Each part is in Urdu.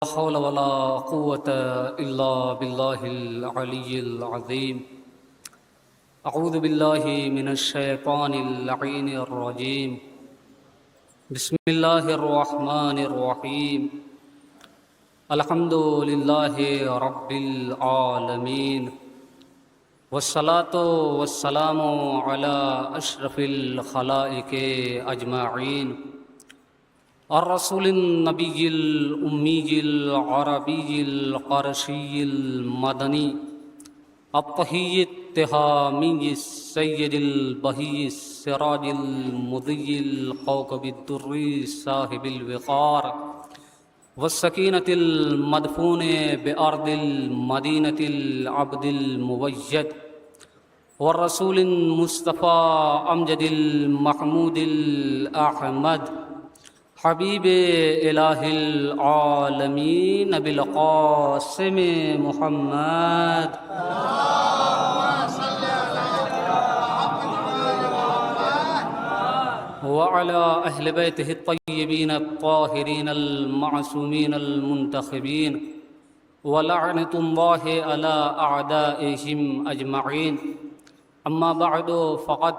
حول ولا قوة إلا بالله العلي العظيم. أعوذ بالله من الشيطان اللعين الرجيم. بسم الله الرحمن الرحيم. الحمد لله رب العالمين، والصلاة والسلام على أشرف الخلائق أجمعين، الرسول النبي الأمي العربي القرشي المدني الطهي التهامي السيد البهي السراج المضي الكوكب الدري صاحب الوقار والسكينة المدفون بأرض المدينة العبد الموجد، والرسول المصطفى أمجد المحمود الأحمد حبیب الہ العالمین ابی القاسم محمد وعلى اہل بیتہ الطیبین الطاہرین المعصومین المنتخبین ولعنۃ اللہ علی اعدائہم اجمعین. اما بعد فقد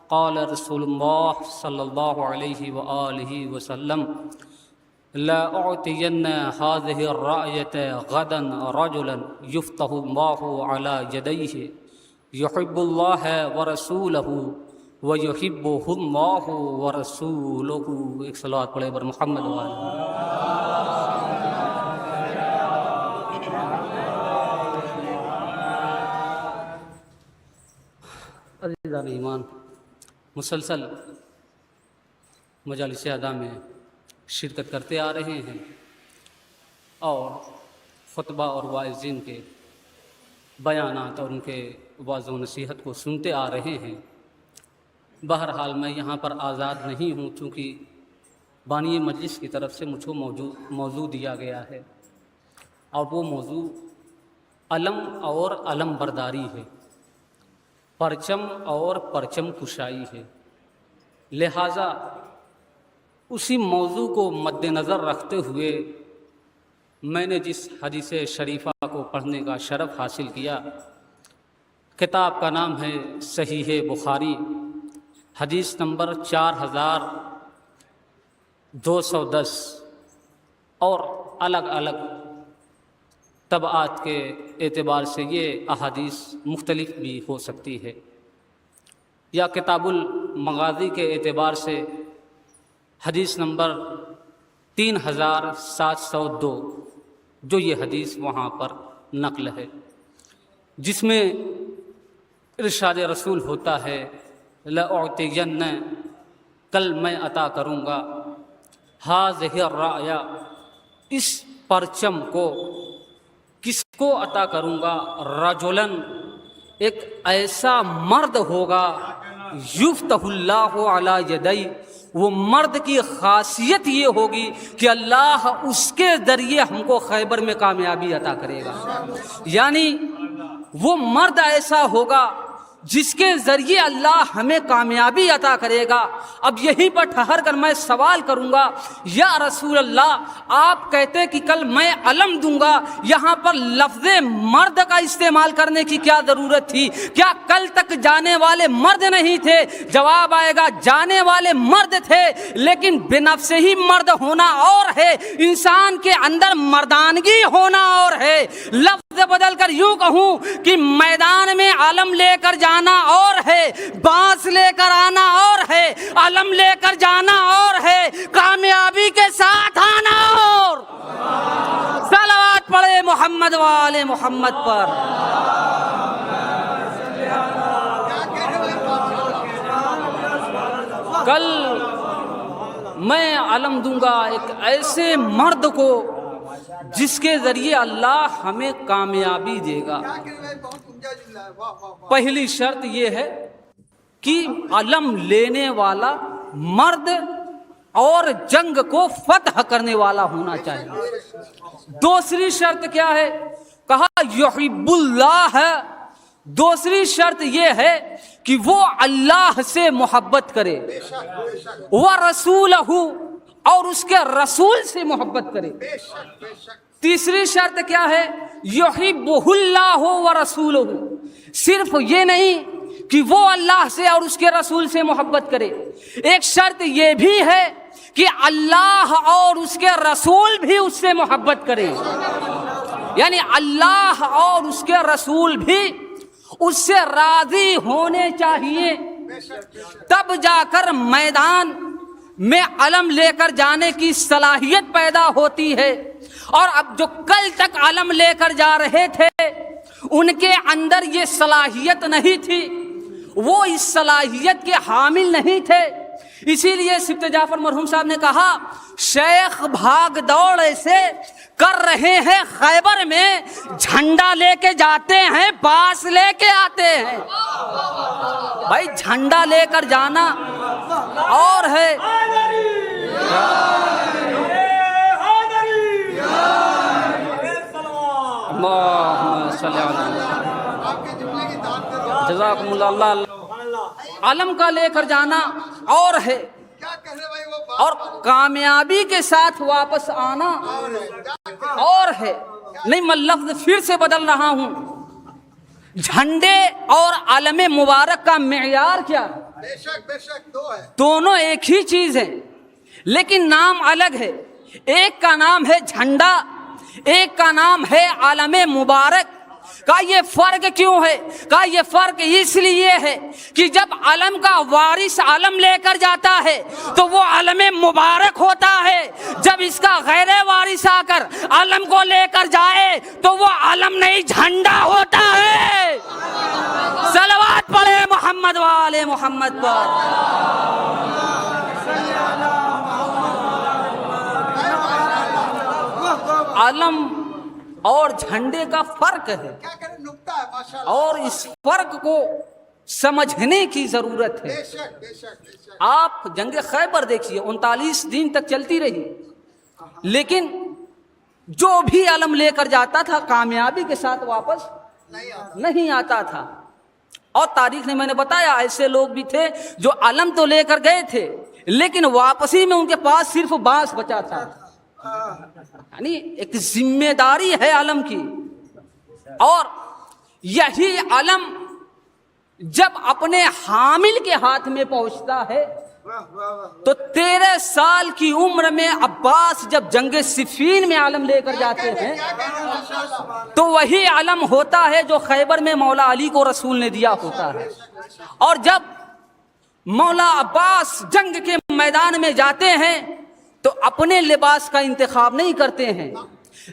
قال رسول اللہ صلی اللہ علیہ وآلہ وسلم: لا أعطين هذه الرأية غدا رجلا يفتح الله على يديه يحب الله ورسوله ويحبه الله ورسوله. ایک صلوات پڑھے بر محمد عزیزان ایمان، مسلسل مجالس اعضاء میں شرکت کرتے آ رہے ہیں اور خطبہ اور واعظین کے بیانات اور ان کے واعظ و نصیحت کو سنتے آ رہے ہیں. بہرحال میں یہاں پر آزاد نہیں ہوں، چونکہ بانی مجلس کی طرف سے مجھ کو موضوع دیا گیا ہے اور وہ موضوع علم اور علم برداری ہے، پرچم اور پرچم کشائی ہے. لہٰذا اسی موضوع کو مد نظر رکھتے ہوئے میں نے جس حدیث شریفہ کو پڑھنے کا شرف حاصل کیا، کتاب کا نام ہے صحیح بخاری، حدیث نمبر 4210، اور الگ الگ طبعات کے اعتبار سے یہ احادیث مختلف بھی ہو سکتی ہے، یا کتاب المغازی کے اعتبار سے حدیث نمبر 3702 جو یہ حدیث وہاں پر نقل ہے، جس میں ارشاد رسول ہوتا ہے: لأعطین، کل میں عطا کروں گا، ہذہ الرأیہ، اس پرچم کو. کس کو عطا کروں گا؟ رجلاً، ایک ایسا مرد ہوگا، یفتح اللہ علی یدی، وہ مرد کی خاصیت یہ ہوگی کہ اللہ اس کے ذریعے ہم کو خیبر میں کامیابی عطا کرے گا. یعنی وہ مرد ایسا ہوگا جس کے ذریعے اللہ ہمیں کامیابی عطا کرے گا. اب یہیں پر ٹھہر کر میں سوال کروں گا، یا رسول اللہ، آپ کہتے کہ کل میں علم دوں گا، یہاں پر لفظ مرد کا استعمال کرنے کی کیا ضرورت تھی؟ کیا کل تک جانے والے مرد نہیں تھے؟ جواب آئے گا جانے والے مرد تھے، لیکن بنفس ہی مرد ہونا اور ہے، انسان کے اندر مردانگی ہونا اور ہے. لفظ بدل کر یوں کہوں کہ میدان میں علم لے کر جانا اور ہے، بانس لے کر آنا اور ہے، علم لے کر جانا اور ہے، کامیابی کے ساتھ آنا اور. صلوات پڑھے محمد وآل محمد پر. کل میں علم دوں گا ایک ایسے مرد کو جس کے ذریعے اللہ ہمیں کامیابی دے گا. پہلی شرط یہ ہے کہ علم لینے والا مرد اور جنگ کو فتح کرنے والا ہونا چاہیے. دوسری شرط کیا ہے؟ کہا یحب اللہ. دوسری شرط یہ ہے کہ وہ اللہ سے محبت کرے، وَرَسُولَهُ، اور اس کے رسول سے محبت کرے۔ تیسری شرط کیا ہے؟ یحبہ اللہ و رسولہ، صرف یہ نہیں کہ وہ اللہ سے اور اس کے رسول سے محبت کرے، ایک شرط یہ بھی ہے کہ اللہ اور اس کے رسول بھی اس سے محبت کریں، یعنی اللہ اور اس کے رسول بھی اس سے راضی ہونے چاہیے، تب جا کر میدان میں علم لے کر جانے کی صلاحیت پیدا ہوتی ہے۔ اور اب جو کل تک علم لے کر جا رہے تھے ان کے اندر یہ صلاحیت نہیں تھی، وہ اس صلاحیت کے حامل نہیں تھے، اسی لیے سبط جعفر مرحوم صاحب نے کہا شیخ بھاگ دوڑ ایسے کر رہے ہیں خیبر میں، جھنڈا لے کے جاتے ہیں باس لے کے آتے ہیں۔ بھائی جھنڈا لے کر جانا اور ہے، جزاکم اللہ، علم کا لے کر جانا اور ہے، اور کامیابی کے ساتھ واپس آنا اور ہے۔ نہیں میں لفظ پھر سے بدل رہا ہوں، جھنڈے اور علم مبارک کا معیار کیا؟ بے شک دو ہے، دونوں ایک ہی چیز ہے لیکن نام الگ ہے، ایک کا نام ہے جھنڈا، ایک کا نام ہے علم مبارک۔ کہا یہ فرق کیوں ہے؟ کہا یہ فرق اس لیے ہے کہ جب علم کا وارث علم لے کر جاتا ہے تو وہ علم مبارک ہوتا ہے، جب اس کا غیر وارث آ کر علم کو لے کر جائے تو وہ علم نہیں جھنڈا ہوتا ہے۔ صلوات پڑھے محمد والے محمد پر۔ علم اور جھنڈے کا فرق ہے، اور اس فرق کو سمجھنے کی ضرورت ہے۔ آپ جنگ خیبر دیکھیے 39 دن تک چلتی رہی، لیکن جو بھی علم لے کر جاتا تھا کامیابی کے ساتھ واپس نہیں آتا تھا۔ اور تاریخ نے میں نے بتایا ایسے لوگ بھی تھے جو علم تو لے کر گئے تھے لیکن واپسی میں ان کے پاس صرف بانس بچا تھا، یعنی ایک ذمہ داری ہے علم کی۔ اور یہی علم جب اپنے حامل کے ہاتھ میں پہنچتا ہے تو 13 سال کی عمر میں عباس جب جنگ صفین میں علم لے کر جاتے ہیں تو وہی علم ہوتا ہے جو خیبر میں مولا علی کو رسول نے دیا ہوتا ہے۔ اور جب مولا عباس جنگ کے میدان میں جاتے ہیں تو اپنے لباس کا انتخاب نہیں کرتے ہیں،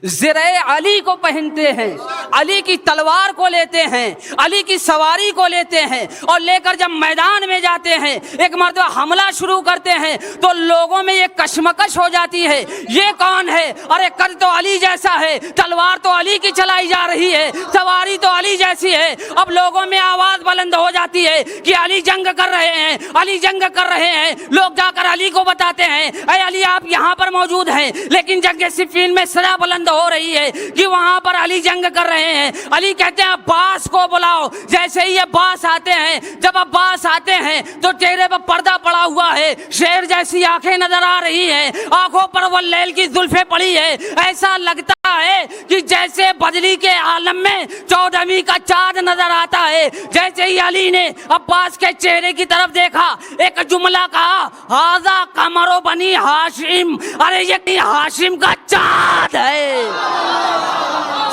زرع علی کو پہنتے ہیں، علی کی تلوار کو لیتے ہیں، علی کی سواری کو لیتے ہیں، اور لے کر جب میدان میں جاتے ہیں ایک مرتبہ حملہ شروع کرتے ہیں تو لوگوں میں یہ کشمکش ہو جاتی ہے، یہ کون ہے؟ ارے قد تو علی جیسا ہے، تلوار تو علی کی چلائی جا رہی ہے، سواری تو علی جیسی ہے۔ اب لوگوں میں آواز بلند ہو جاتی ہے کہ علی جنگ کر رہے ہیں، علی جنگ کر رہے ہیں۔ لوگ جا کر علی کو بتاتے ہیں اے علی آپ یہاں پر موجود ہیں، لیکن جنگ صفین میں صدا بلند ہو رہی ہے کہ وہاں پر علی جنگ کر رہے ہیں۔ علی کہتے ہیں عباس کو بلاؤ۔ جیسے ہی عباس آتے ہیں، جب عباس آتے ہیں تو چہرے پر پردہ پڑا ہوا ہے، شیر جیسی آنکھیں نظر آ رہی ہیں، آنکھوں پر واللیل کی زلفیں پڑی ہے، ایسا لگتا ہے کہ جیسے بدلی کے عالم میں 14ویں کا چاند نظر آتا ہے۔ جیسے ہی علی نے عباس کے چہرے کی طرف دیکھا ایک جملہ کہا ھذا قمر بنی ہاشم، ارے یہ ہاشم کا چاند ہے۔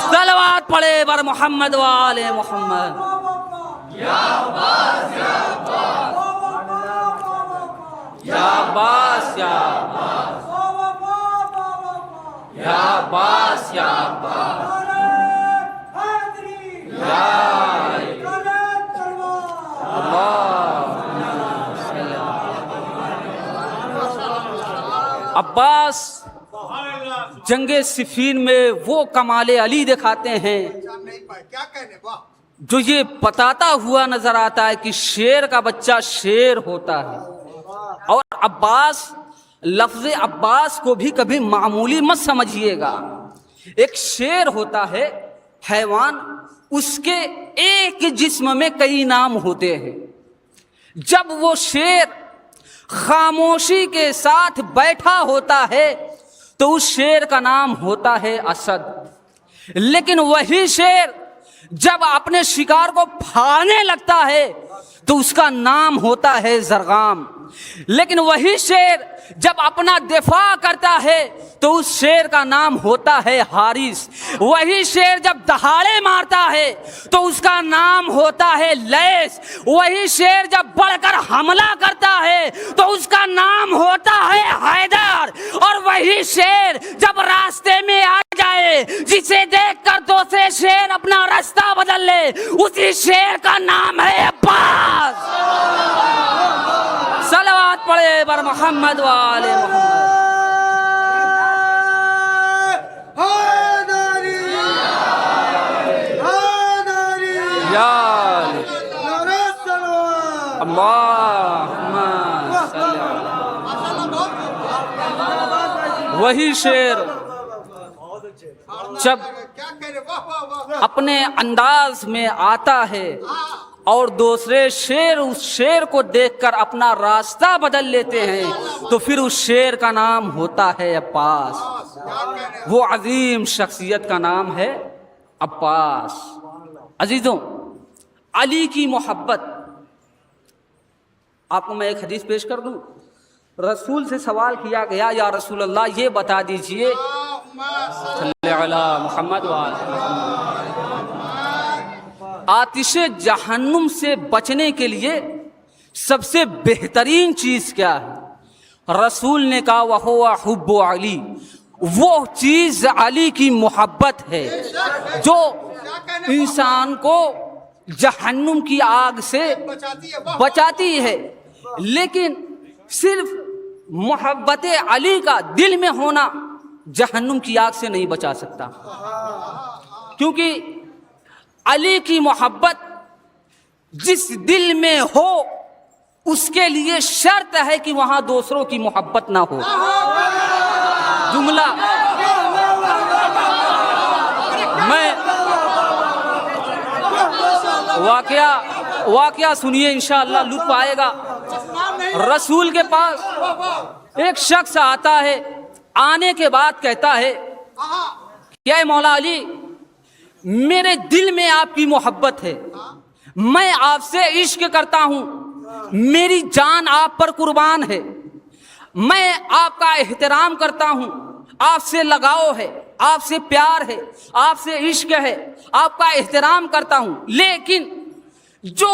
صلوات پڑھے بر محمد وآل محمد۔ یا عباس یا عباس، یا عباس یا عباس، یا عباس یا عباس، عباس جنگ صفین میں وہ کمال علی دکھاتے ہیں جو یہ بتاتا ہوا نظر آتا ہے کہ شیر کا بچہ شیر ہوتا ہے۔ اور عباس، لفظ عباس کو بھی کبھی معمولی مت سمجھیے گا، ایک شیر ہوتا ہے حیوان، اس کے ایک جسم میں کئی نام ہوتے ہیں۔ جب وہ شیر خاموشی کے ساتھ بیٹھا ہوتا ہے تو اس شیر کا نام ہوتا ہے اسد، لیکن وہی شیر جب اپنے شکار کو پھاڑنے لگتا ہے تو اس کا نام ہوتا ہے زرغام، لیکن وہی شیر جب اپنا دفاع کرتا ہے تو اس شیر کا نام ہوتا ہے حارث، وہی شیر جب دہاڑے مارتا ہے تو اس کا نام ہوتا ہے لیث، وہی شیر جب بڑھ کر حملہ کرتا ہے تو اس کا نام ہوتا ہے حیدر، اور وہی شیر جب راستے میں آ جائے جسے دیکھ کر دوسرے شیر اپنا راستہ بدل لے اسی شیر کا نام ہے عباس۔ صلوات پڑھے بر محمد وآل محمد۔ یا اللہم صلی اللہ۔ وہی شیر جب اپنے انداز میں آتا ہے اور دوسرے شیر اس شیر کو دیکھ کر اپنا راستہ بدل لیتے ہیں تو پھر اس شیر کا نام ہوتا ہے عباس، وہ عظیم شخصیت کا نام ہے عباس۔ عزیزوں، علی کی محبت، آپ کو میں ایک حدیث پیش کر دوں۔ رسول سے سوال کیا گیا، یا رسول اللہ یہ بتا دیجئے صلی علی محمد وآلہ محمد، آتش جہنم سے بچنے کے لیے سب سے بہترین چیز کیا ہے؟ رسول نے کہا وَهُوَ حُبُّ علی، وہ چیز علی کی محبت ہے جو انسان کو جہنم کی آگ سے بچاتی ہے، لیکن صرف محبت علی کا دل میں ہونا جہنم کی آگ سے نہیں بچا سکتا، کیونکہ علی کی محبت جس دل میں ہو اس کے لیے شرط ہے کہ وہاں دوسروں کی محبت نہ ہو۔ جملہ میں واقعہ سنیے، انشاءاللہ لطف آئے گا۔ رسول کے پاس ایک شخص آتا ہے، آنے کے بعد کہتا ہے کہ اے مولا علی، میرے دل میں آپ کی محبت ہے، میں آپ سے عشق کرتا ہوں، میری جان آپ پر قربان ہے، میں آپ کا احترام کرتا ہوں، آپ سے لگاؤ ہے، آپ سے پیار ہے، آپ سے عشق ہے، آپ کا احترام کرتا ہوں، لیکن جو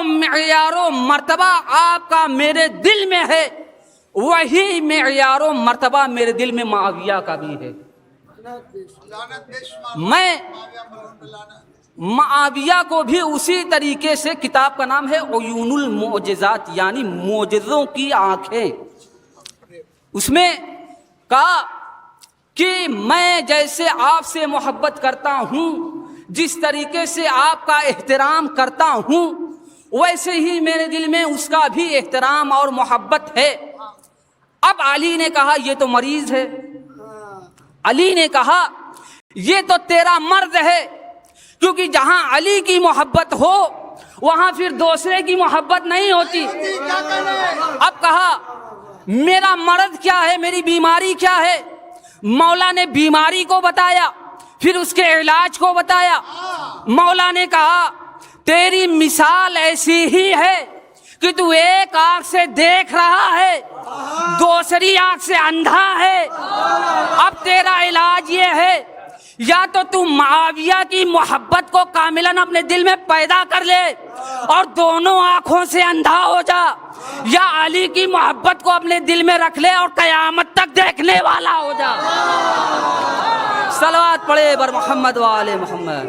معیار و مرتبہ آپ کا میرے دل میں ہے وہی معیار و مرتبہ میرے دل میں معاویہ کا بھی ہے۔ میں معاویہ کو بھی اسی طریقے سے، کتاب کا نام ہے عیون المعجزات، یعنی معجزوں کی آنکھیں، اس میں کہا کہ میں جیسے آپ سے محبت کرتا ہوں، جس طریقے سے آپ کا احترام کرتا ہوں، ویسے ہی میرے دل میں اس کا بھی احترام اور محبت ہے۔ اب علی نے کہا یہ تو مریض ہے، علی نے کہا یہ تو تیرا مرض ہے، کیونکہ جہاں علی کی محبت ہو وہاں پھر دوسرے کی محبت نہیں ہوتی۔ اب کہا میرا مرض کیا ہے، میری بیماری کیا ہے؟ مولا نے بیماری کو بتایا، پھر اس کے علاج کو بتایا۔ مولا نے کہا تیری مثال ایسی ہی ہے کہ تو ایک آنکھ سے دیکھ رہا ہے، دوسری آنکھ سے اندھا ہے، اب تیرا علاج یہ ہے یا تو معاویہ کی محبت کو کاملاً اپنے دل میں پیدا کر لے اور دونوں آنکھوں سے اندھا ہو جا، یا علی کی محبت کو اپنے دل میں رکھ لے اور قیامت تک دیکھنے والا ہو جا۔ صلوات پڑھے بر محمد وآل محمد۔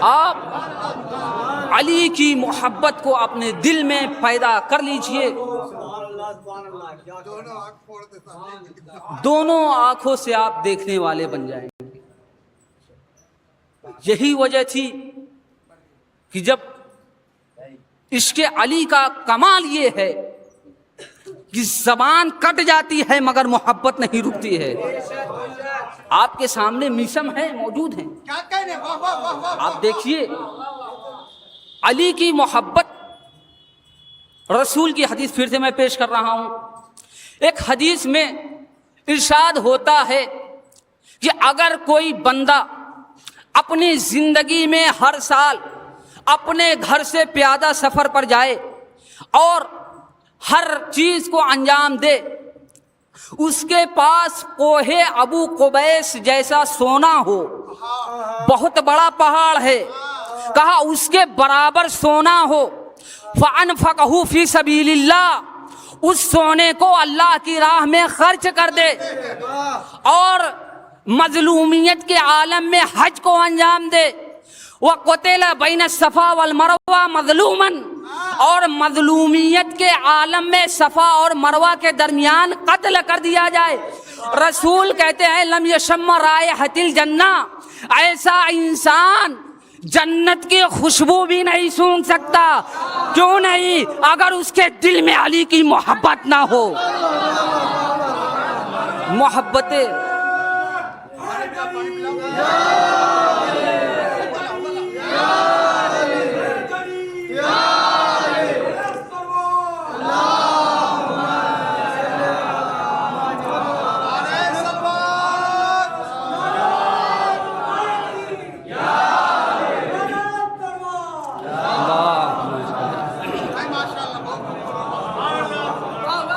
آپ علی کی محبت کو اپنے دل میں پیدا کر لیجئے، دونوں آنکھوں سے آپ دیکھنے والے بن جائیں گے۔ یہی وجہ تھی کہ جب عشق علی کا کمال یہ ہے کہ زبان کٹ جاتی ہے مگر محبت نہیں رکتی ہے۔ آپ کے سامنے میسم ہیں، موجود ہیں. کیا کہنے، واہ واہ واہ واہ. آپ دیکھیے علی کی محبت. رسول کی حدیث پھر سے میں پیش کر رہا ہوں. ایک حدیث میں ارشاد ہوتا ہے کہ اگر کوئی بندہ اپنی زندگی میں ہر سال اپنے گھر سے پیادہ سفر پر جائے اور ہر چیز کو انجام دے، اس کے پاس کوہ ابو قبیس جیسا سونا ہو، بہت بڑا پہاڑ ہے، کہا اس کے برابر سونا ہو، فَأَنْفَقَهُ فِي سَبِيلِ اللَّهِ، اس سونے کو اللہ کی راہ میں خرچ کر دے اور مظلومیت کے عالم میں حج کو انجام دے. وَقُتِلَ بَيْنَ الصَّفَا وَالْمَرْوَةِ مَظْلُومًا، اور مظلومیت کے عالم میں صفا اور مروہ کے درمیان قتل کر دیا جائے. رسول کہتے ہیں لم یشم رائحۃ الجنہ، ایسا انسان جنت کی خوشبو بھی نہیں سونگھ سکتا. کیوں نہیں؟ اگر اس کے دل میں علی کی محبت نہ ہو. محبت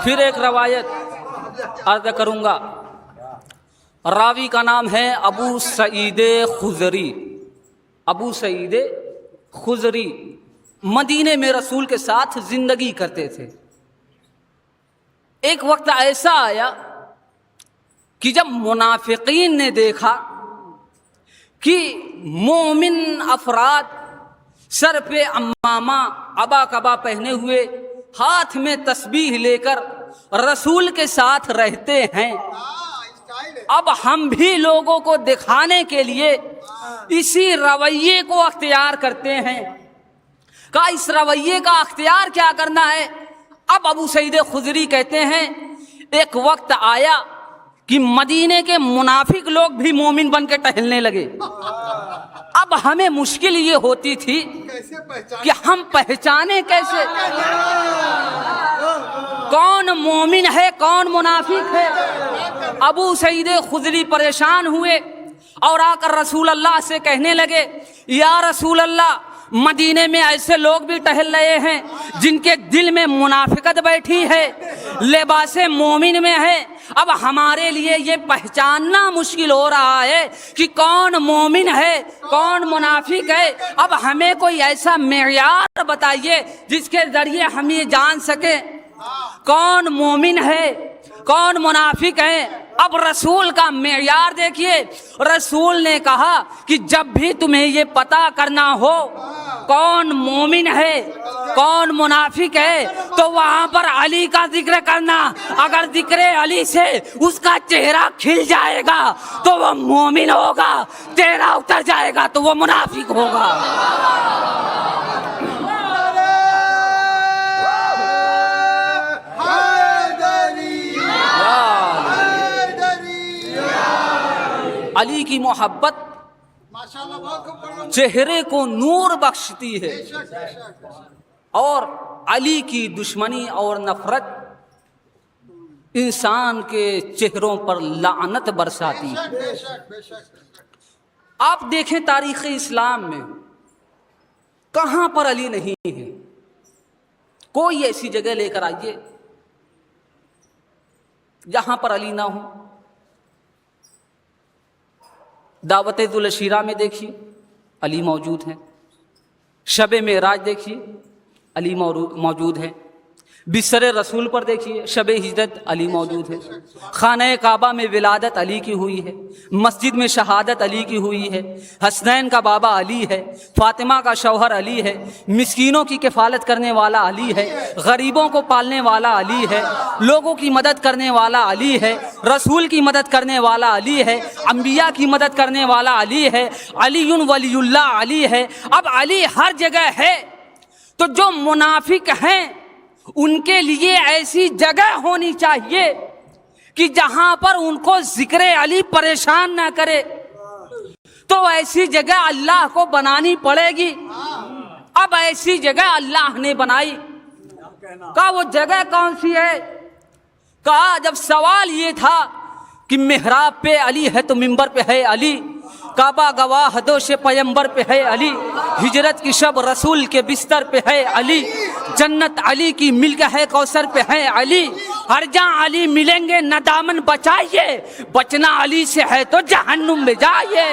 پھر ایک روایت عرض کروں گا. راوی کا نام ہے ابو سعید خضری. ابو سعید خضری مدینے میں رسول کے ساتھ زندگی کرتے تھے. ایک وقت ایسا آیا کہ جب منافقین نے دیکھا کہ مومن افراد سر پہ عمامہ عبا کبا پہنے ہوئے، ہاتھ میں تسبیح لے کر رسول کے ساتھ رہتے ہیں، اب ہم بھی لوگوں کو دکھانے کے لیے اسی رویے کو اختیار کرتے ہیں. کہا اس رویے کا اختیار کیا کرنا ہے؟ اب ابو سعید خضری کہتے ہیں ایک وقت آیا کہ مدینے کے منافق لوگ بھی مومن بن کے ٹہلنے لگے. اب ہمیں مشکل یہ ہوتی تھی کہ ہم پہچانے کیسے کون مومن ہے کون منافق ہے. ابو سعید خضری پریشان ہوئے اور آ کر رسول اللہ سے کہنے لگے یا رسول اللہ، مدینے میں ایسے لوگ بھی ٹہل رہے ہیں جن کے دل میں منافقت بیٹھی ہے، لباس مومن میں ہے. اب ہمارے لیے یہ پہچاننا مشکل ہو رہا ہے کہ کون مومن ہے کون منافق ہے. اب ہمیں کوئی ایسا معیار بتائیے جس کے ذریعے ہم یہ جان سکیں کون مومن ہے کون منافق ہے. اب رسول کا معیار دیکھیے. رسول نے کہا کہ جب بھی تمہیں یہ پتہ کرنا ہو کون مومن ہے کون منافق ہے تو وہاں پر علی کا ذکر کرنا. اگر ذکر علی سے اس کا چہرہ کھل جائے گا تو وہ مومن ہوگا، چہرہ اتر جائے گا تو وہ منافق ہوگا. علی کی محبت چہرے کو نور بخشتی ہے اور علی کی دشمنی اور نفرت انسان کے چہروں پر لعنت برساتی ہے. آپ دیکھیں تاریخ اسلام میں کہاں پر علی نہیں ہے. کوئی ایسی جگہ لے کر آئیے جہاں پر علی نہ ہو. دعوت ذوالشیرہ میں دیکھیے علی موجود ہیں، شب معراج دیکھیے علی موجود ہیں، بستر رسول پر دیکھیے شب ہجرت علی موجود ہے، خانہ کعبہ میں ولادت علی کی ہوئی ہے، مسجد میں شہادت علی کی ہوئی ہے، حسنین کا بابا علی ہے، فاطمہ کا شوہر علی ہے، مسکینوں کی کفالت کرنے والا علی ہے، غریبوں کو پالنے والا علی ہے، لوگوں کی مدد کرنے والا علی ہے، رسول کی مدد کرنے والا علی ہے، انبیاء کی مدد کرنے والا علی ہے، علی ولی اللہ علی ہے. اب علی ہر جگہ ہے تو جو منافق ہیں ان کے لیے ایسی جگہ ہونی چاہیے کہ جہاں پر ان کو ذکر علی پریشان نہ کرے تو ایسی جگہ اللہ کو بنانی پڑے گی. اب ایسی جگہ اللہ نے بنائی. کہا وہ جگہ کون سی ہے؟ کہا جب سوال یہ تھا کہ محراب پہ علی ہے تو منبر پہ ہے علی، کعبہ گواہ دوش پیمبر پہ ہے علی، ہجرت کی شب رسول کے بستر پہ ہے علی، جنت علی کی ملک ہے کوثر پہ ہے علی، ہر جہاں علی ملیں گے نہ دامن بچائیے، بچنا علی سے ہے تو جہنم میں جائیے.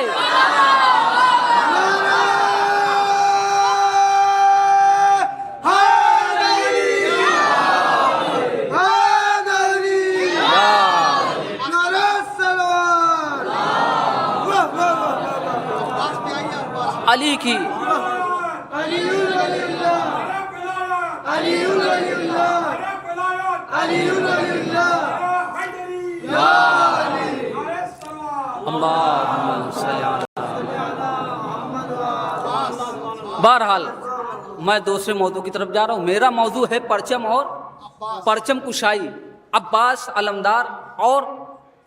علی کی بہرحال میں دوسرے موضوع کی طرف جا رہا ہوں. میرا موضوع ہے پرچم اور پرچم کشائی، عباس، علمدار اور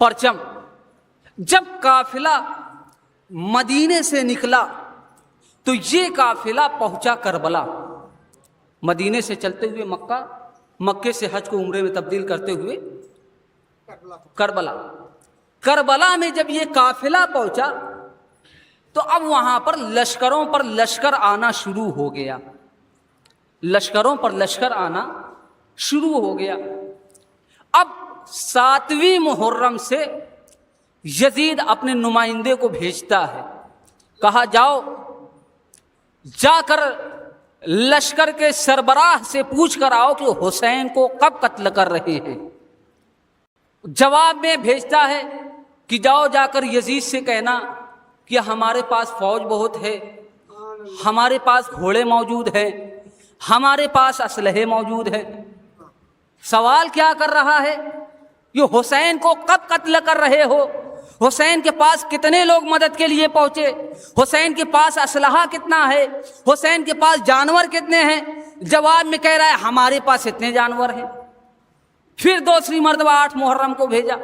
پرچم. جب قافلہ مدینے سے نکلا تو یہ قافلہ پہنچا کربلا. مدینے سے چلتے ہوئے مکہ، مکے سے حج کو عمرے میں تبدیل کرتے ہوئے کربلا. کربلا میں جب یہ قافلہ پہنچا تو اب وہاں پر لشکروں پر لشکر آنا شروع ہو گیا. لشکروں پر لشکر آنا شروع ہو گیا. اب 7ویں محرم سے یزید اپنے نمائندے کو بھیجتا ہے، کہا جاؤ جا کر لشکر کے سربراہ سے پوچھ کر آؤ کہ حسین کو کب قتل کر رہے ہیں. جواب میں بھیجتا ہے کہ جاؤ جا کر یزید سے کہنا کہ ہمارے پاس فوج بہت ہے، ہمارے پاس گھوڑے موجود ہیں، ہمارے پاس اسلحے موجود ہیں. سوال کیا کر رہا ہے؟ یہ حسین کو کب قتل کر رہے ہو؟ حسین کے پاس کتنے لوگ مدد کے لیے پہنچے؟ حسین کے پاس اسلحہ کتنا ہے؟ حسین کے پاس جانور کتنے ہیں؟ جواب میں کہہ رہا ہے ہمارے پاس اتنے جانور ہیں. پھر دوسری مرتبہ 8 محرم کو بھیجا.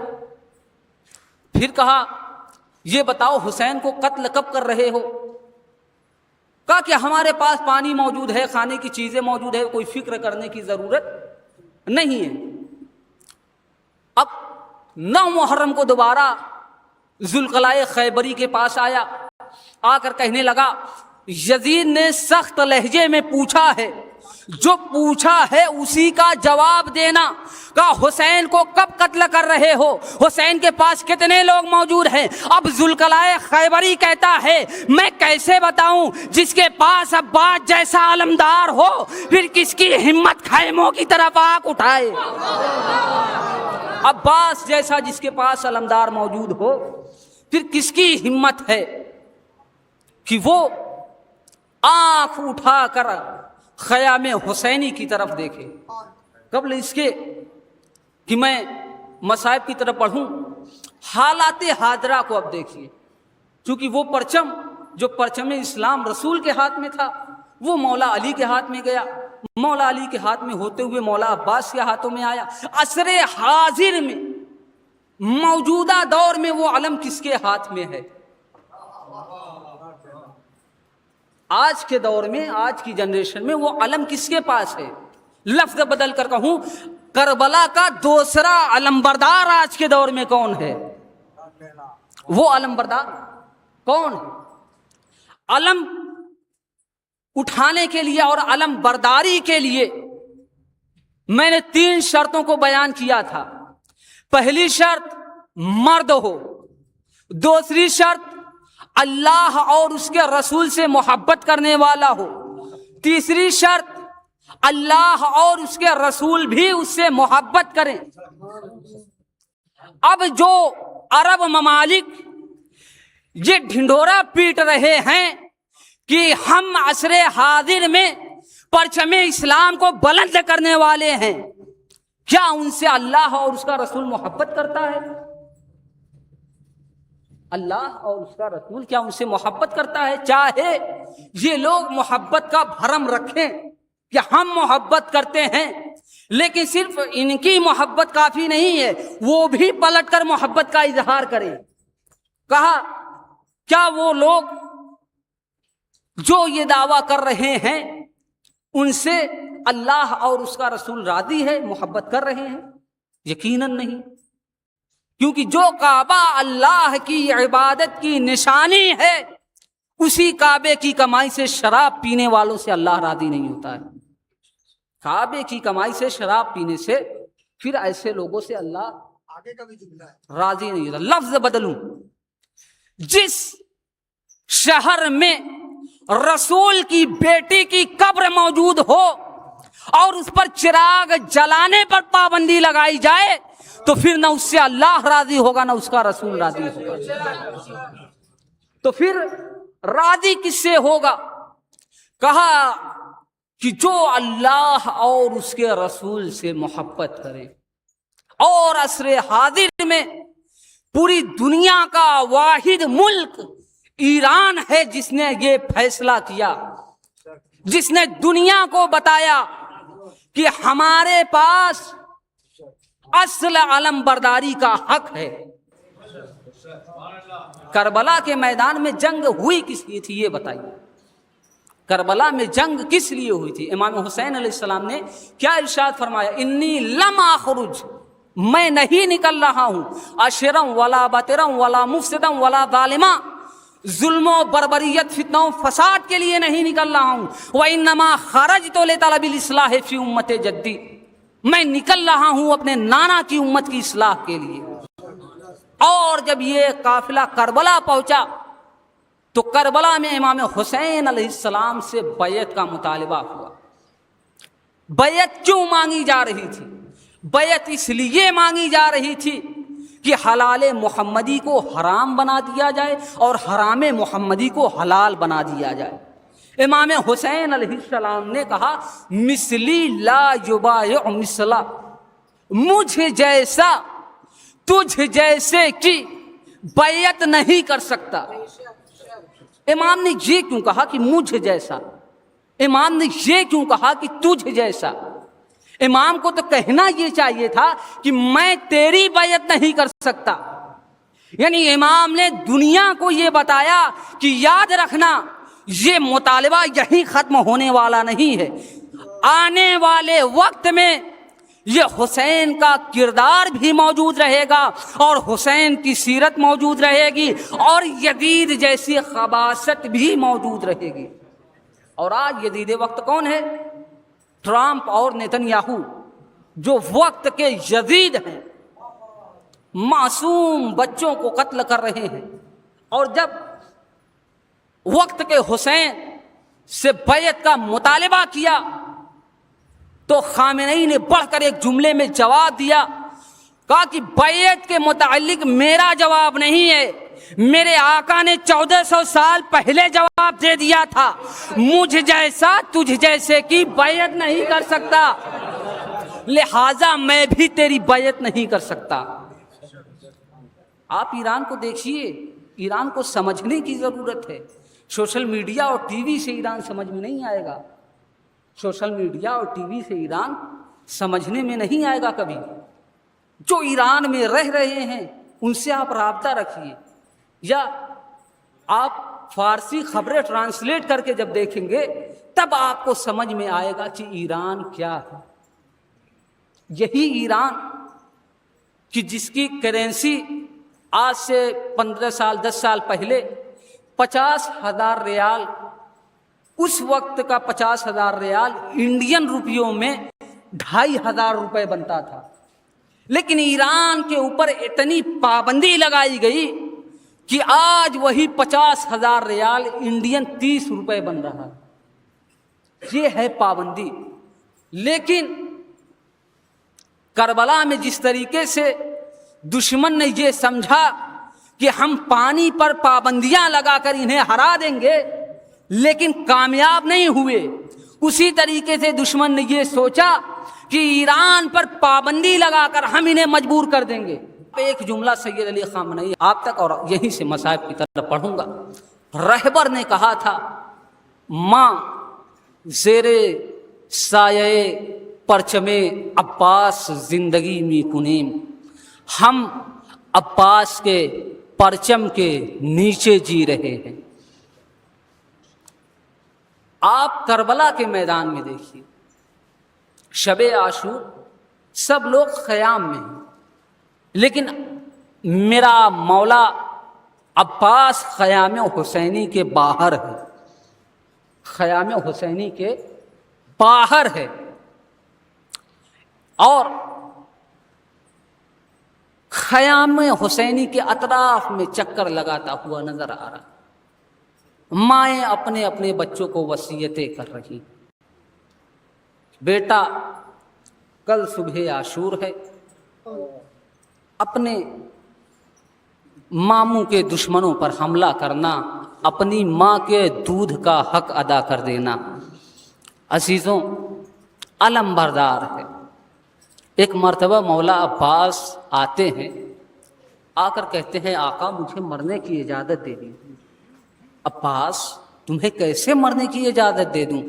پھر کہا یہ بتاؤ حسین کو قتل کب کر رہے ہو؟ کہا کہ ہمارے پاس پانی موجود ہے، کھانے کی چیزیں موجود ہے، کوئی فکر کرنے کی ضرورت نہیں ہے. اب 9 محرم کو دوبارہ ذوالقلائے خیبری کے پاس آیا، آ کر کہنے لگا یزید نے سخت لہجے میں پوچھا ہے، جو پوچھا ہے اسی کا جواب دینا. کہا حسین کو کب قتل کر رہے ہو؟ حسین کے پاس کتنے لوگ موجود ہیں؟ اب ذوالقلائے خیبری کہتا ہے میں کیسے بتاؤں، جس کے پاس عباس جیسا علمدار ہو پھر کس کی ہمت خیموں کی طرف آنکھ اٹھائے. عباس جیسا جس کے پاس علمدار موجود ہو پھر کس کی ہمت ہے کہ وہ آنکھ اٹھا کر خیام حسینی کی طرف دیکھے. قبل اس کے کہ میں مصائب کی طرف پڑھوں، حالات حاضرہ کو اب دیکھیے. چونکہ وہ پرچم جو پرچم اسلام رسول کے ہاتھ میں تھا وہ مولا علی کے ہاتھ میں گیا، مولا علی کے ہاتھ میں ہوتے ہوئے مولا عباس کے ہاتھوں میں آیا. عصر حاضر میں موجودہ دور میں وہ علم کس کے ہاتھ میں ہے؟ آج کے دور میں، آج کی جنریشن میں وہ علم کس کے پاس ہے؟ لفظ بدل کر کہوں، کربلا کا دوسرا علمبردار آج کے دور میں کون ہے؟ وہ علمبردار کون ہے؟ علم اٹھانے کے لیے اور علم برداری کے لیے میں نے 3 شرطوں کو بیان کیا تھا. پہلی شرط مرد ہو، دوسری شرط اللہ اور اس کے رسول سے محبت کرنے والا ہو، تیسری شرط اللہ اور اس کے رسول بھی اس سے محبت کریں. اب جو عرب ممالک یہ ڈھنڈورا پیٹ رہے ہیں کہ ہم عصر حاضر میں پرچم اسلام کو بلند کرنے والے ہیں، کیا ان سے اللہ اور اس کا رسول محبت کرتا ہے؟ اللہ اور اس کا رسول کیا ان سے محبت کرتا ہے؟ چاہے یہ لوگ محبت کا بھرم رکھیں کہ ہم محبت کرتے ہیں، لیکن صرف ان کی محبت کافی نہیں ہے، وہ بھی پلٹ کر محبت کا اظہار کریں۔ کہا کیا وہ لوگ جو یہ دعویٰ کر رہے ہیں ان سے اللہ اور اس کا رسول راضی ہے، محبت کر رہے ہیں؟ یقیناً نہیں، کیونکہ جو کعبہ اللہ کی عبادت کی نشانی ہے، اسی کعبے کی کمائی سے شراب پینے والوں سے اللہ راضی نہیں ہوتا ہے۔ کعبے کی کمائی سے شراب پینے سے پھر ایسے لوگوں سے اللہ آگے کا بھی جملہ ہے، راضی نہیں ہوتا۔ لفظ بدلوں، جس شہر میں رسول کی بیٹی کی قبر موجود ہو اور اس پر چراغ جلانے پر پابندی لگائی جائے تو پھر نہ اس سے اللہ راضی ہوگا نہ اس کا رسول راضی ہوگا، تو پھر راضی کس سے ہوگا؟ کہا کہ جو اللہ اور اس کے رسول سے محبت کرے۔ اور عصر حاضر میں پوری دنیا کا واحد ملک ایران ہے جس نے یہ فیصلہ کیا، جس نے دنیا کو بتایا کہ ہمارے پاس اصل علم برداری کا حق ہے۔ کربلا کے میدان میں جنگ ہوئی کس لیے تھی یہ بتائیے؟ کربلا میں جنگ کس لیے ہوئی تھی؟ امام حسین علیہ السلام نے کیا ارشاد فرمایا؟ انی لم اخرج، میں نہیں نکل رہا ہوں، اشرم ولا بطرم ولا مفسدم ولا ظالما، ظلم و بربریت فتنہ و فساد کے لیے نہیں نکل رہا ہوں، وانما خرجت لطلب الاصلاح فی امت جدی، میں نکل رہا ہوں اپنے نانا کی امت کی اصلاح کے لیے۔ اور جب یہ قافلہ کربلا پہنچا تو کربلا میں امام حسین علیہ السلام سے بیعت کا مطالبہ ہوا۔ بیعت کیوں مانگی جا رہی تھی؟ بیعت اس لیے مانگی جا رہی تھی کہ حلال محمدی کو حرام بنا دیا جائے اور حرام محمدی کو حلال بنا دیا جائے۔ امام حسین علیہ السلام نے کہا مثلی لا یبایع مثلا، مجھ جیسا تجھ جیسے کی بیعت نہیں کر سکتا۔ امام نے یہ کیوں کہا کہ مجھ جیسا؟ امام نے یہ کیوں کہا کہ تجھ جیسا؟ امام کو تو کہنا یہ چاہیے تھا کہ میں تیری بیعت نہیں کر سکتا۔ یعنی امام نے دنیا کو یہ بتایا کہ یاد رکھنا یہ مطالبہ یہیں ختم ہونے والا نہیں ہے، آنے والے وقت میں یہ حسین کا کردار بھی موجود رہے گا اور حسین کی سیرت موجود رہے گی اور یزید جیسی خباثت بھی موجود رہے گی۔ اور آج یزید وقت کون ہے؟ ٹرمپ اور نیتن یاہو، جو وقت کے یزید ہیں، معصوم بچوں کو قتل کر رہے ہیں۔ اور جب وقت کے حسین سے بیعت کا مطالبہ کیا تو خامنئی نے بڑھ کر ایک جملے میں جواب دیا، کہا کہ بیعت کے متعلق میرا جواب نہیں ہے، میرے آقا نے 1400 سال پہلے جواب دے دیا تھا، مجھ جیسا تجھ جیسے کی بیعت نہیں کر سکتا، لہذا میں بھی تیری بیعت نہیں کر سکتا۔ آپ ایران کو دیکھیے، ایران کو سمجھنے کی ضرورت ہے۔ سوشل میڈیا اور ٹی وی سے ایران سمجھ میں نہیں آئے گا، سوشل میڈیا اور ٹی وی سے ایران سمجھنے میں نہیں آئے گا کبھی۔ جو ایران میں رہ رہے ہیں ان سے آپ رابطہ رکھیے، یا آپ فارسی خبریں ٹرانسلیٹ کر کے جب دیکھیں گے تب آپ کو سمجھ میں آئے گا کہ ایران کیا ہے۔ یہی ایران کہ جس کی کرنسی آج سے 15 سال 10 سال پہلے 50,000 ریال، اس وقت کا 50,000 ریال انڈین روپیوں میں 2,500 روپے بنتا تھا، لیکن ایران کے اوپر اتنی پابندی لگائی گئی کہ آج وہی 50,000 ریال انڈین 30 روپے بن رہا ہے۔ یہ ہے پابندی۔ لیکن کربلا میں جس طریقے سے دشمن نے یہ سمجھا کہ ہم پانی پر پابندیاں لگا کر انہیں ہرا دیں گے، لیکن کامیاب نہیں ہوئے، اسی طریقے سے دشمن نے یہ سوچا کہ ایران پر پابندی لگا کر ہم انہیں مجبور کر دیں گے۔ ایک جملہ سید علی خامنئی آپ تک اور یہیں سے مصائب کی طرف پڑھوں گا۔ رہبر نے کہا تھا، ماں زیر سایہ پرچمے عباس زندگی می کنیم، ہم عباس کے پرچم کے نیچے جی رہے ہیں۔ آپ کربلا کے میدان میں دیکھیے، شب عاشور سب لوگ خیام میں ہیں، لیکن میرا مولا عباس خیام حسینی کے باہر ہے، خیام حسینی کے باہر ہے، اور خیام حسینی کے اطراف میں چکر لگاتا ہوا نظر آ رہا۔ مائیں اپنے اپنے بچوں کو وصیتیں کر رہی، بیٹا کل صبح عاشور ہے، اپنے ماموں کے دشمنوں پر حملہ کرنا، اپنی ماں کے دودھ کا حق ادا کر دینا۔ عزیزوں، علم بردار ہے۔ ایک مرتبہ مولا عباس آتے ہیں، آ کر کہتے ہیں آقا مجھے مرنے کی اجازت دے دیجیے۔ عباس تمہیں کیسے مرنے کی اجازت دے دوں؟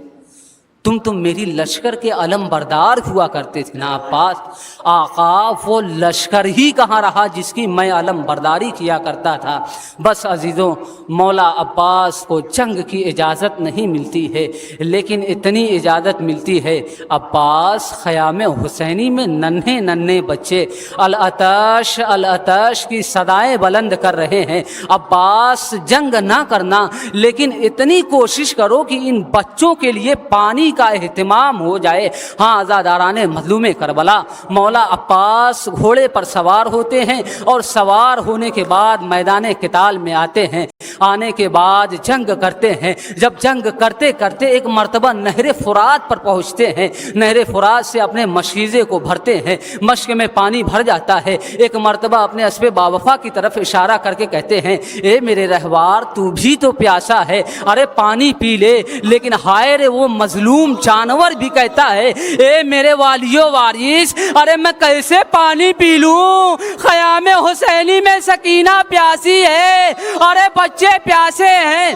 تم تو میری لشکر کے علم بردار ہوا کرتے تھے نا عباس۔ آقا وہ لشکر ہی کہاں رہا جس کی میں علم برداری کیا کرتا تھا۔ بس عزیزوں، مولا عباس کو جنگ کی اجازت نہیں ملتی ہے، لیکن اتنی اجازت ملتی ہے، عباس خیام حسینی میں ننھے ننھے بچے العطش العطش کی صدائیں بلند کر رہے ہیں۔ عباس جنگ نہ کرنا، لیکن اتنی کوشش کرو کہ ان بچوں کے لیے پانی کا اہتمام ہو جائے۔ ہاں عزاداران مظلوم کربلا، مولا عباس گھوڑے پر سوار ہوتے ہیں اور سوار ہونے کے بعد میدان قتال میں آتے ہیں۔ آنے کے بعد جنگ کرتے ہیں۔ جب جنگ کرتے کرتے ایک مرتبہ نہر فرات پر پہنچتے ہیں، نہر فرات سے اپنے مشیزے کو بھرتے ہیں، مشک میں پانی بھر جاتا ہے۔ ایک مرتبہ اپنے اسب باوفا کی طرف اشارہ کر کے کہتے ہیں اے میرے رہوار تو بھی تو پیاسا ہے، ارے پانی پی لے۔ لیکن ہائے رے وہ مظلوم جانور بھی کہتا ہے اے میرے والیو وارث، ارے میں کیسے پانی پی لوں؟ خیام حسینی میں سکینہ پیاسی ہے، ارے بچے پیاسے ہیں۔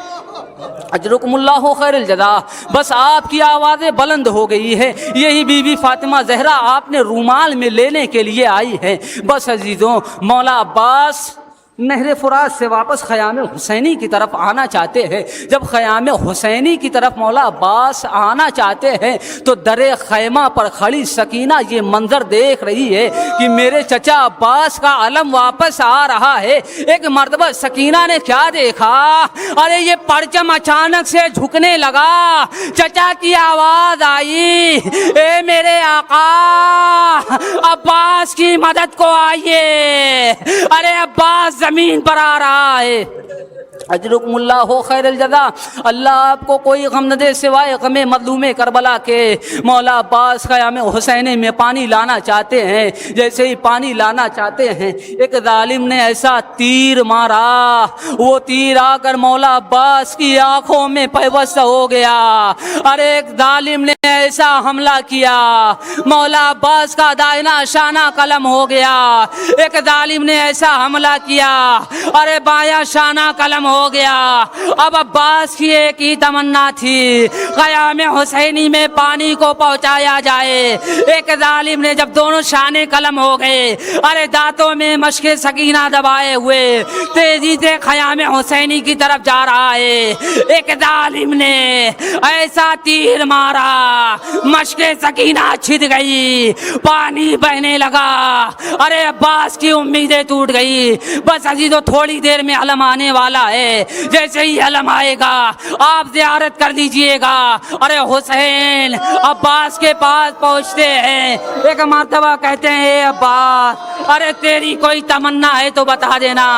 اجرکم اللہ خیر الجزا۔ بس آپ کی آوازیں بلند ہو گئی ہے، یہی بی بی فاطمہ زہرا آپ نے رومال میں لینے کے لیے آئی ہے۔ بس عزیزوں، مولا عباس نہر فرات سے واپس خیام حسینی کی طرف آنا چاہتے ہیں۔ جب خیام حسینی کی طرف مولا عباس آنا چاہتے ہیں تو در خیمہ پر کھڑی سکینہ یہ منظر دیکھ رہی ہے کہ میرے چچا عباس کا علم واپس آ رہا ہے۔ ایک مرتبہ سکینہ نے کیا دیکھا، ارے یہ پرچم اچانک سے جھکنے لگا۔ چچا کی آواز آئی اے میرے آقا عباس کی مدد کو آئیے، ارے عباس زمین پر آ رہا ہے۔ اجرکم اللہ خیر الجزا۔ اللہ آپ کو کوئی غم نہ دے سوائے غم مظلوم کربلا کے۔ مولا عباس خیام حسینی میں پانی لانا چاہتے ہیں، جیسے ہی پانی لانا چاہتے ہیں ایک ظالم نے ایسا تیر مارا، وہ تیر آ کر مولا عباس کی آنکھوں میں پیوست ہو گیا۔ ارے ایک ظالم نے ایسا حملہ کیا، مولا عباس کا دائنا شانہ قلم ہو گیا۔ ایک ظالم نے ایسا حملہ کیا، ارے بایاں شانہ قلم ہو گیا۔ اب عباس کی ایک ہی تمنا تھی، خیام حسینی میں پانی کو پہنچایا جائے۔ ایک ظالم نے جب دونوں شانے قلم ہو گئے، ارے دانتوں میں مشق سکینہ دبائے ہوئے تیزی سے خیام حسینی کی طرف جا رہا ہے۔ ایک ظالم نے ایسا تیر مارا، مشق سکینہ چھد گئی، پانی بہنے لگا۔ ارے عباس کی امیدیں ٹوٹ گئی۔ بس عزیزو تھوڑی دیر میں علم آنے والا ہے، جیسے ہی علم آئے گا آپ زیارت کر دیجئے گا۔ ارے حسین عباس کے پاس پہنچتے ہیں، ایک مرتبہ کہتے ہیں اے عباس ارے تیری کوئی تمنا ہے تو بتا دینا۔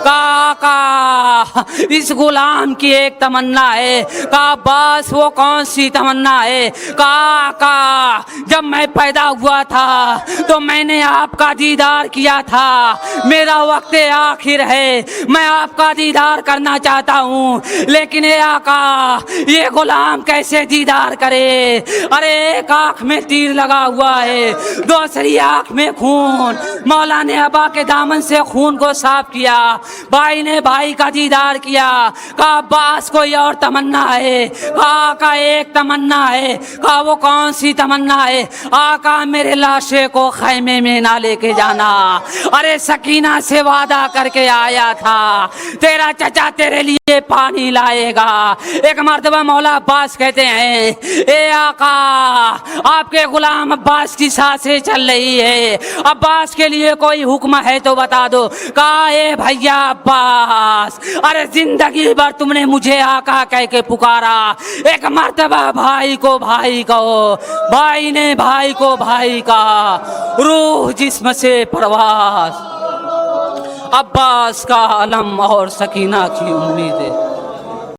آقا اس غلام کی ایک تمنا ہے۔ عباس وہ کون سی تمنا ہے؟ آقا جب میں پیدا ہوا تھا تو میں نے آپ کا دیدار کیا تھا، میرا وقت آخر ہے میں آپ کا دیدار کرنا چاہتا ہوں، لیکن اے آقا یہ غلام کیسے دیدار کرے؟ ارے ایک آنکھ میں تیر لگا ہوا ہے، دوسری آنکھ میں خون۔ مولا نے ابا کے دامن سے خون کو صاف کیا، بھائی نے بھائی کا دیدار کیا، کہا عباس کوئی اور تمنا ہے؟ کہا آقا ایک تمنا ہے۔ کہا وہ کون سی تمنا ہے؟ آقا میرے لاشے کو خیمے میں نہ لے کے جانا، ارے سکینہ سے وعدہ کر کے آیا تھا تیرا چچا تیرے لیے پانی لائے گا۔ ایک مرتبہ مولا عباس کہتے ہیں اے آقا آپ کے غلام عباس کی سانسیں چل رہی ہے، عباس کے لیے کوئی حکم ہے تو بتا دو۔ کہا اے بھیا عباس ارے زندگی بھر تم نے مجھے آقا کہہ کے پکارا، ایک مرتبہ بھائی کو بھائی کہو۔ بھائی نے بھائی کو بھائی کہا، روح جسم سے پرواز، عباس کا علم اور سکینہ کی امید ہے۔